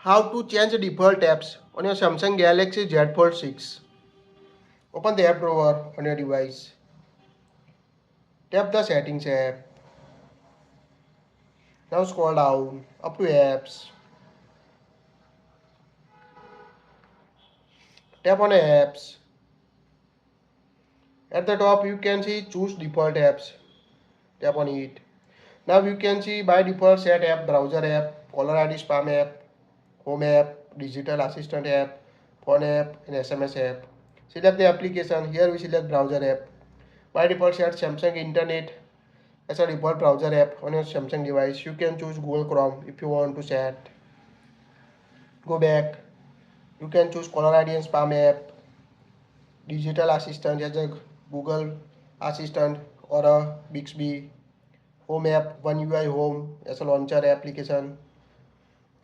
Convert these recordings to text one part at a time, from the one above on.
How to change default apps on your Samsung Galaxy Z Fold 6. Open the app drawer on your device. Tap the settings app. Now scroll down up to apps. Tap on apps. At the top you can see choose default apps. Tap on it. Now you can see by default set app, browser app, caller ID spam app, home app, digital assistant app, phone app and SMS app. Select the application. Here we select browser app. By default set Samsung Internet as a default browser app on your Samsung device. You can choose Google Chrome if you want to set. Go back. You can choose caller ID and spam app, digital assistant as a Google Assistant or a Bixby, home app, One UI Home as a launcher application,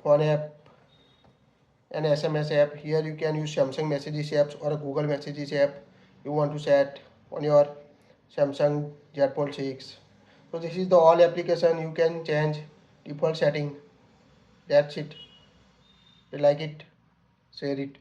phone app and SMS app. Here you can use Samsung Messages apps or a Google Messages app you want to set on your Samsung Z Fold 6. So this is the all application you can change default setting. That's it. If you like it, share it.